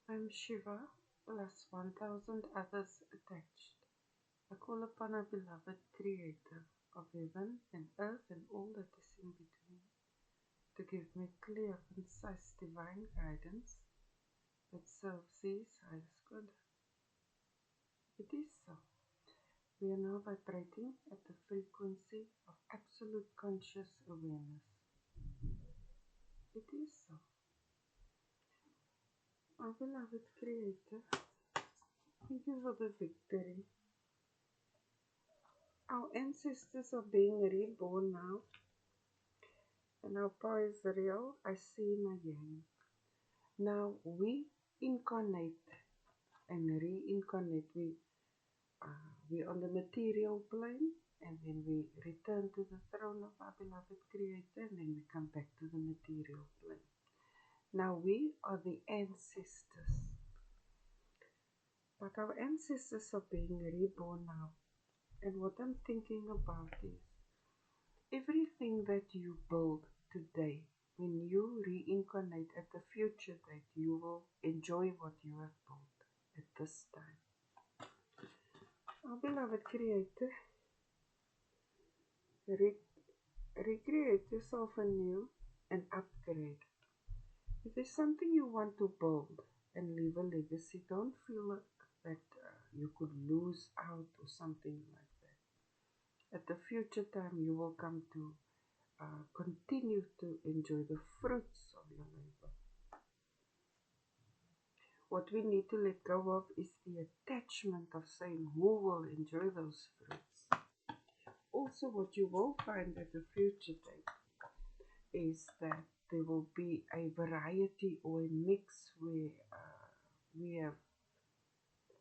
I'm Shiva, plus 1,000 others attached. I call upon our beloved Creator of heaven and earth and all that is in between to give me clear, concise, divine guidance that serves His highest good. It is so. We are now vibrating at the frequency of absolute conscious awareness. It is so. Our beloved Creator, thank you for the victory. Our ancestors are being reborn now, and our power is real. I see my yang. Now we incarnate and reincarnate. We on the material plane, and then we return to the throne of our beloved Creator, and then we come back to the material plane. Now we are the ancestors, but our ancestors are being reborn now. And what I'm thinking about is everything that you build today, when you reincarnate at the future date, you will enjoy what you have built at this time. Our beloved Creator, recreate yourself anew and upgrade. If there's something you want to build and leave a legacy, don't feel that you could lose out or something like that. At the future time, you will come to continue to enjoy the fruits of your labor. What we need to let go of is the attachment of saying who will enjoy those fruits. Also, what you will find at the future date is that there will be a variety or a mix where we have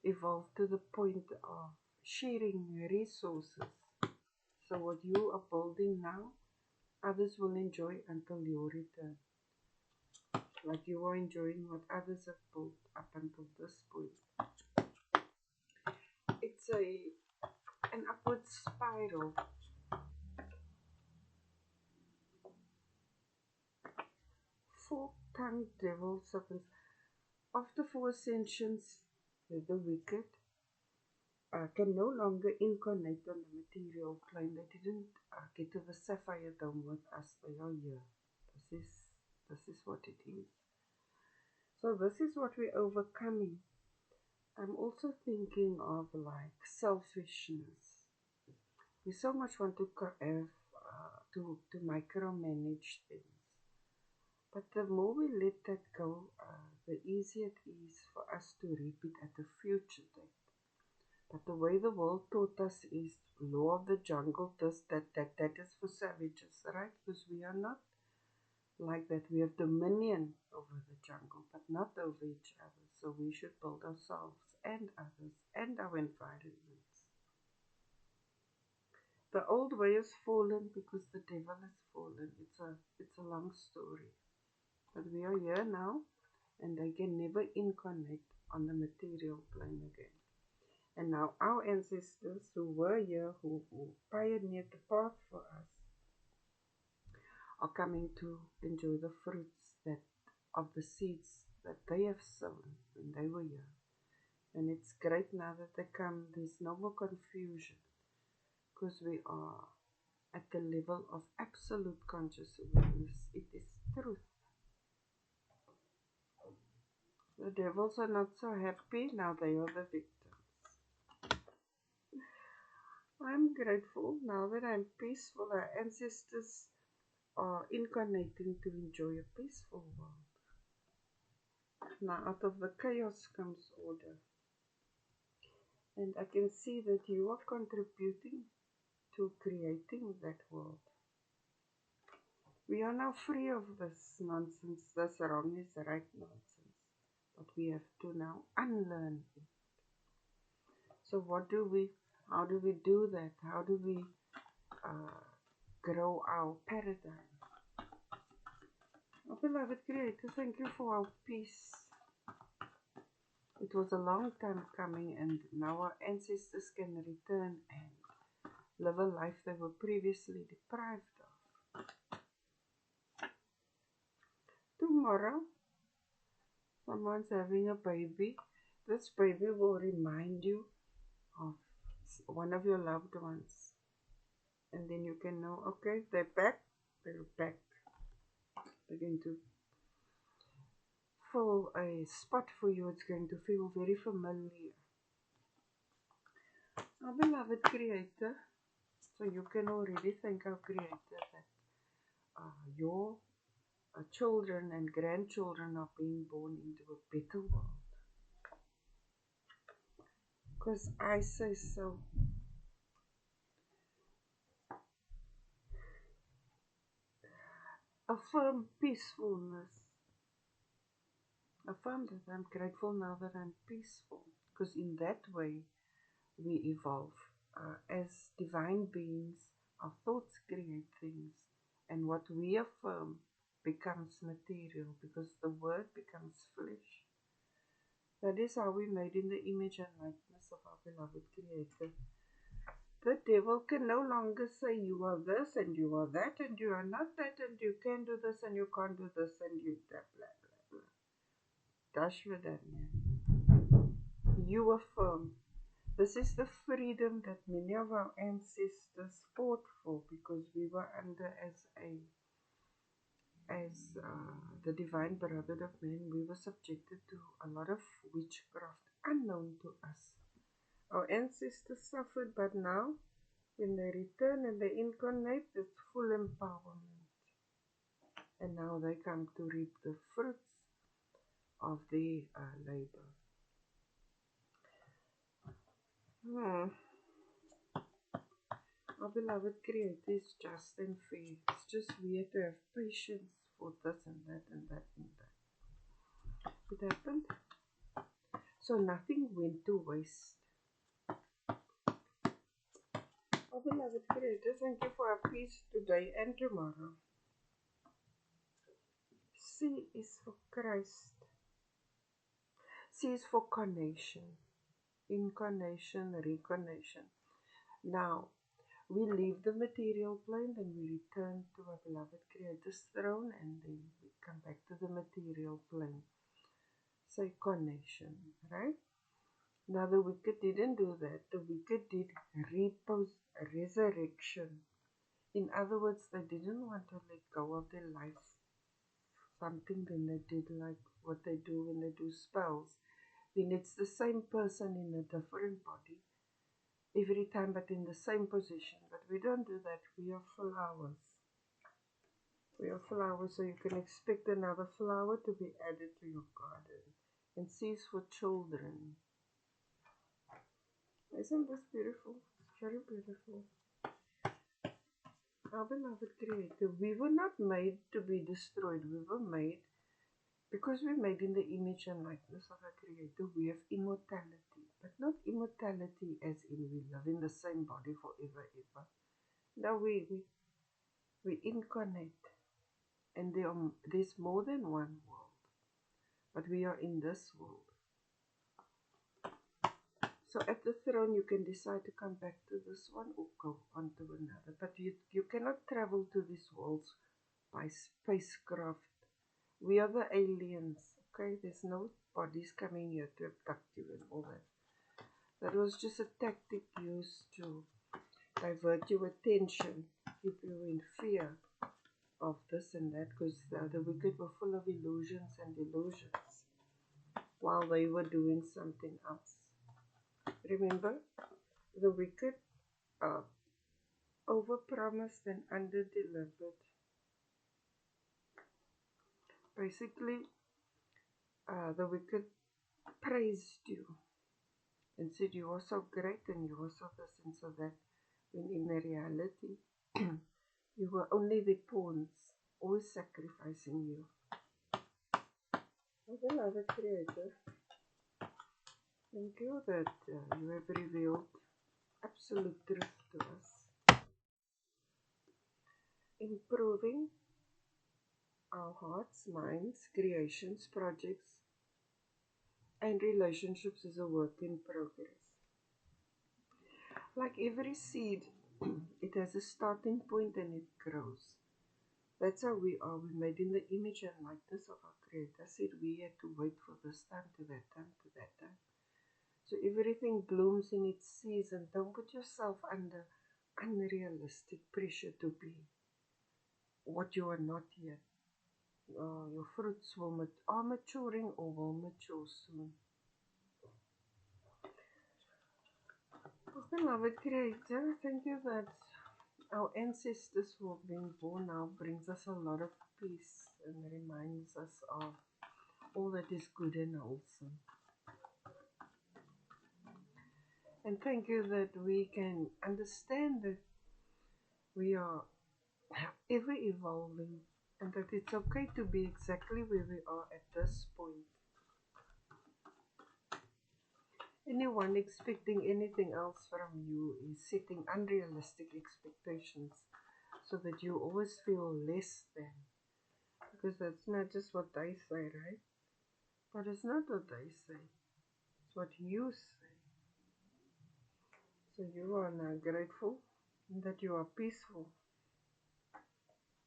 evolved to the point of sharing resources. So what you are building now, others will enjoy until your return. Like you are enjoying what others have built up until this point. It's an upward spiral. Fork-tongued devil serpents. After four ascensions, the wicked can no longer incarnate on the material plane. They didn't get to the sapphire dome with us. They are here. This is what it is. So this is what we're overcoming. I'm also thinking of like selfishness. We so much want to have to micromanage things, but the more we let that go, the easier it is for us to repeat at a future date. But the way the world taught us is law of the jungle, this, that is for savages, right? Because we are not like that. We have dominion over the jungle, but not over each other. So we should build ourselves and others and our environments. The old way has fallen because the devil has fallen. It's a long story. But we are here now, and they can never incarnate on the material plane again. And now our ancestors who were here, who pioneered the path for us, are coming to enjoy the fruits that of the seeds that they have sown when they were here. And it's great now that they come. There's no more confusion because we are at the level of absolute conscious awareness. It is truth. The devils are not so happy now. They are the victims. I'm grateful now that I'm peaceful. Our ancestors are incarnating to enjoy a peaceful world. Now out of the chaos comes order. And I can see that you are contributing to creating that world. We are now free of this nonsense, this wrong is right nonsense. But we have to now unlearn it. So how do we do that? How do we grow our paradigm? Oh, beloved Creator, thank you for our peace. It was a long time coming, and now our ancestors can return and live a life they were previously deprived of. Tomorrow, Someone's having a baby. This baby will remind you of one of your loved ones. And then you can know, okay, they're back. They're back. They're going to fill a spot for you. It's going to feel very familiar. Our beloved Creator, so you can already thank our Creator that your children and grandchildren are being born into a better world. Because I say so. Affirm peacefulness. Affirm that I'm grateful now that I'm peaceful. Because in that way, we evolve. As divine beings, our thoughts create things, and what we affirm becomes material because the word becomes flesh. That is how we made in the image and likeness of our beloved Creator. The devil can no longer say you are this and you are that and you are not that and you can do this and you can't do this and you blah blah blah blah. Dashvedanya. You affirm. This is the freedom that many of our ancestors fought for because we were under as the divine brotherhood of men, we were subjected to a lot of witchcraft unknown to us. Our ancestors suffered, but now when they return and they incarnate, it's full empowerment. And now they come to reap the fruits of their labor. Our beloved Creator is just and fair. It's just we have to have patience for this and that and that and that. It happened. So nothing went to waste. Our beloved Creator, thank you for our peace today and tomorrow. C is for Christ. C is for carnation. Incarnation, reincarnation. Now, we leave the material plane, then we return to our beloved Creator's throne, and then we come back to the material plane. So, carnation, right? Now, the wicked didn't do that. The wicked did resurrection. In other words, they didn't want to let go of their life. Something then they did like what they do when they do spells. Then it's the same person in a different body every time, but in the same position. But we don't do that. We are flowers. We are flowers, so you can expect another flower to be added to your garden. And C is for children. Isn't this beautiful? It's very beautiful. Our beloved Creator, we were not made to be destroyed. We were made, because we're made in the image and likeness of our Creator, we have immortality. But not immortality as in we live in the same body forever, ever. No, we incarnate. And there's more than one world. But we are in this world. So at the throne, you can decide to come back to this one or go on to another. But you cannot travel to these worlds by spacecraft. We are the aliens, okay? There's no bodies coming here to abduct you and all that. That was just a tactic used to divert your attention, keep you in fear of this and that, because the wicked were full of illusions and delusions while they were doing something else. Remember, the wicked overpromised and underdelivered. Basically, the wicked praised you and said you are so great and you are so this and so that, when in reality, you were only the pawns, always sacrificing you. Oh, beloved Creator, thank you that you have revealed absolute truth to us. Improving our hearts, minds, creations, projects, and relationships is a work in progress. Like every seed, it has a starting point and it grows. That's how we are. We're made in the image and likeness of our creator said we had to wait for this time to that time to that time. So everything blooms in its season. Don't put yourself under unrealistic pressure to be what you are not yet. Your fruits are maturing or will mature soon. Beloved Creator, thank you that our ancestors who have been born now brings us a lot of peace and reminds us of all that is good and wholesome. And thank you that we can understand that we are ever evolving and that it's okay to be exactly where we are at this point. Anyone expecting anything else from you is setting unrealistic expectations so that you always feel less than. Because that's not just what they say, right? But it's not what they say, it's what you say. So you are now grateful that you are peaceful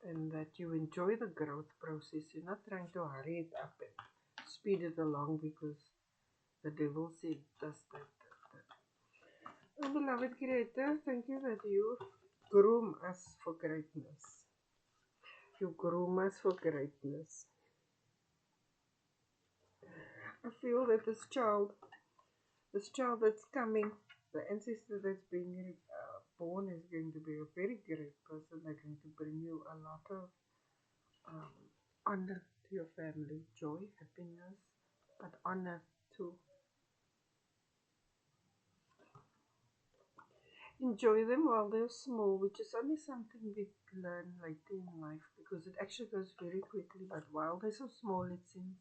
and that you enjoy the growth process. You're not trying to hurry it up and speed it along because the devil said does that. Oh, beloved Creator, thank you that you groom us for greatness. You groom us for greatness. I feel that this child that's coming, the ancestor that's being born is going to be a very great person. They're going to bring you a lot of honor to your family, joy, happiness, but honor too. Enjoy them while they're small, which is only something we learn later in life because it actually goes very quickly. But while they're so small, it seems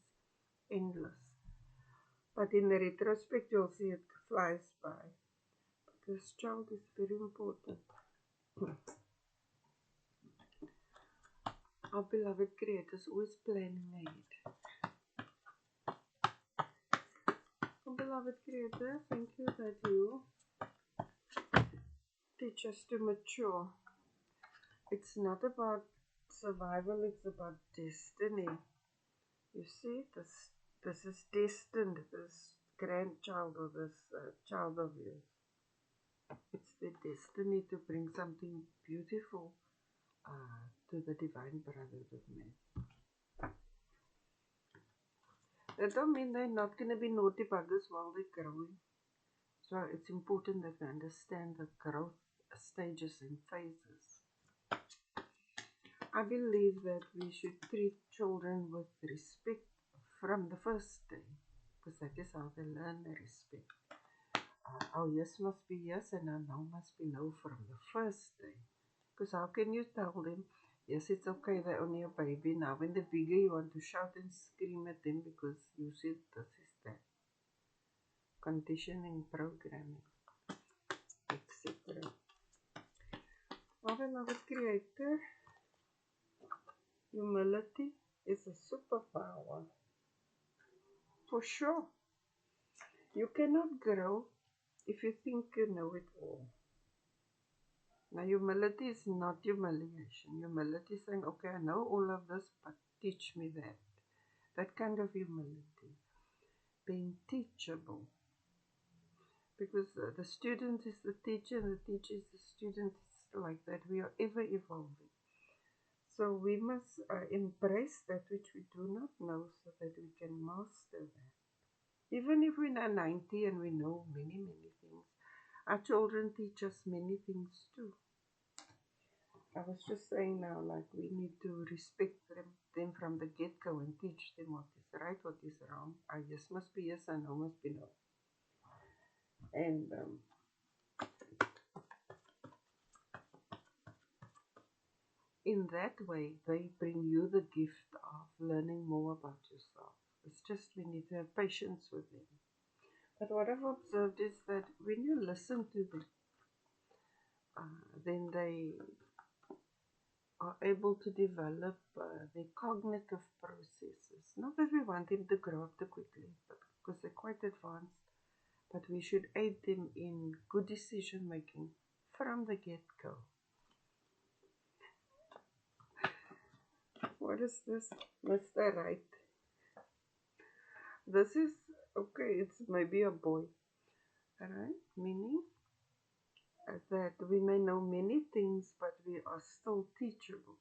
endless. But in the retrospect, you'll see it flies by. This child is very important. Our beloved Creator is always planning ahead. Our beloved Creator, thank you that you teach us to mature. It's not about survival, it's about destiny. You see, this is destined, this grandchild or this child of yours. It's the destiny to bring something beautiful to the divine brotherhood of man. That don't mean they're not going to be naughty buggers while they're growing. So it's important that we understand the growth stages and phases. I believe that we should treat children with respect from the first day, because that is how they learn the respect. Our yes must be yes and our no must be no from the first day. Because how can you tell them, yes, it's okay, they're only a baby. Now when they're bigger, you want to shout and scream at them because you said this is that. Conditioning, programming, etc. Our beloved Creator, humility is a superpower. For sure. You cannot grow if you think you know it all. Now, humility is not humiliation. Humility is saying, okay, I know all of this, but teach me that. That kind of humility. Being teachable. Because the student is the teacher and the teacher is the student. It's like that. We are ever evolving. So we must embrace that which we do not know so that we can master that. Even if we're now 90 and we know many, many things, our children teach us many things too. I was just saying now, like, we need to respect them from the get-go and teach them what is right, what is wrong. Our yes must be yes and no must be no. And in that way, they bring you the gift of learning more about yourself. It's just we need to have patience with them. But what I've observed is that when you listen to them, then they are able to develop their cognitive processes. Not that we want them to grow up too quickly, but because they're quite advanced, but we should aid them in good decision making from the get-go. What is this, Mr. Right? This is okay, it's maybe a boy, alright? Meaning that we may know many things, but we are still teachable.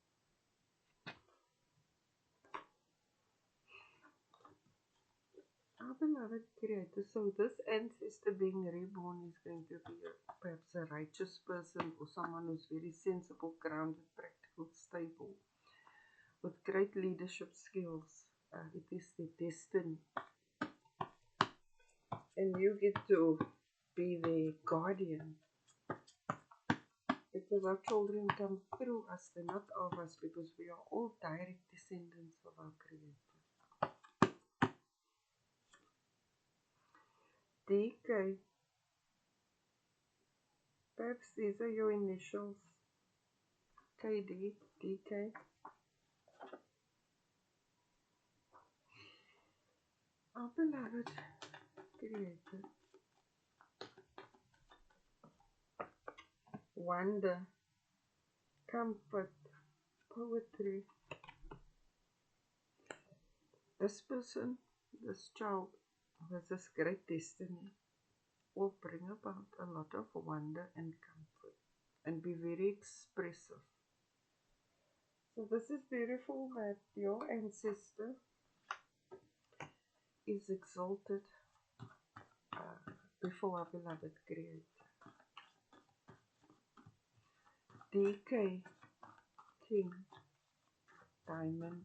Our beloved Creator. So, this ancestor being reborn is going to be perhaps a righteous person or someone who's very sensible, grounded, practical, stable, with great leadership skills. It is the destiny. And you get to be the guardian. Because our children come through us, they're not of us, because we are all direct descendants of our Creator. DK. Perhaps these are your initials. KD, DK. Our beloved Creator. Wonder, comfort, poetry. This person, this child, with this great destiny, will bring about a lot of wonder and comfort and be very expressive. So this is beautiful that your ancestor is exalted before our beloved Creator. DK, King, Diamond.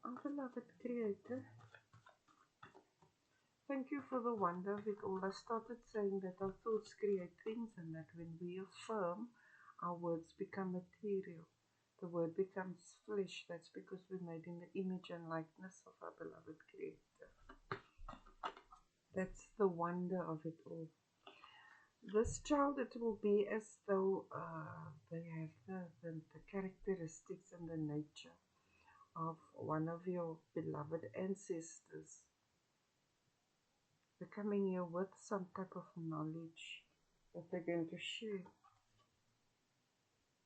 Our beloved Creator, thank you for the wonder of it all. I started saying that our thoughts create things and that when we affirm, our words become material. The word becomes flesh. That's because we're made in the image and likeness of our beloved Creator. That's the wonder of it all. This child, it will be as though they have the characteristics and the nature of one of your beloved ancestors. They're coming here with some type of knowledge that they're going to share.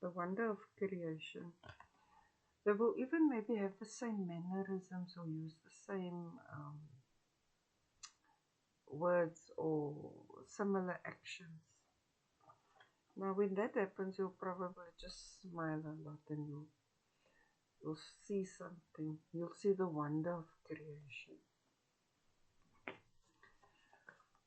The wonder of creation. They will even maybe have the same mannerisms or use the same words or similar actions. Now, when that happens, you'll probably just smile a lot and you'll see something. You'll see the wonder of creation.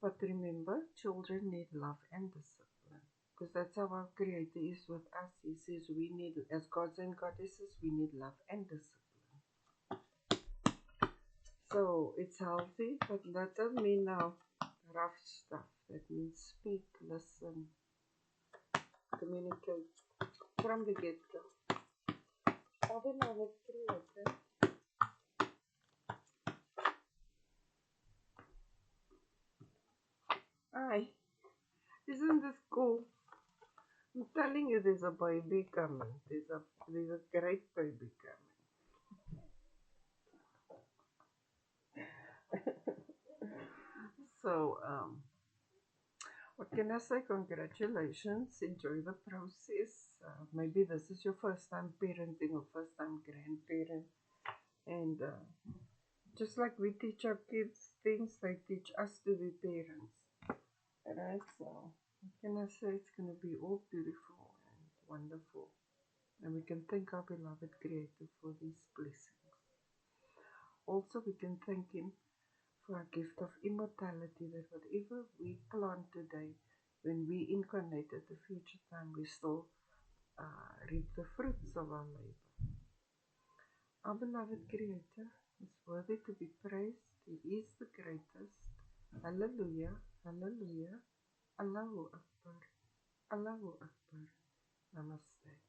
But remember, children need love and discipline. Because that's how our Creator is with us. He says we need, as gods and goddesses, we need love and discipline. So it's healthy, but that doesn't mean now rough stuff. That means speak, listen, communicate from the get-go. Our beloved Creator. Aye, isn't this cool? I'm telling you, there's a baby coming. There's a great baby coming. So, what can I say? Congratulations. Enjoy the process. Maybe this is your first time parenting or first time grandparent. And just like we teach our kids things, they teach us to be parents. Alright, so what can I say? It's going to be all beautiful and wonderful. And we can thank our beloved Creator for these blessings. Also, we can thank Him for our gift of immortality, that whatever we plant today, when we incarnate at the future time, we still reap the fruits of our labor. Our beloved Creator is worthy to be praised. He is the greatest. Hallelujah, hallelujah, Allahu Akbar, Allahu Akbar. Namaste.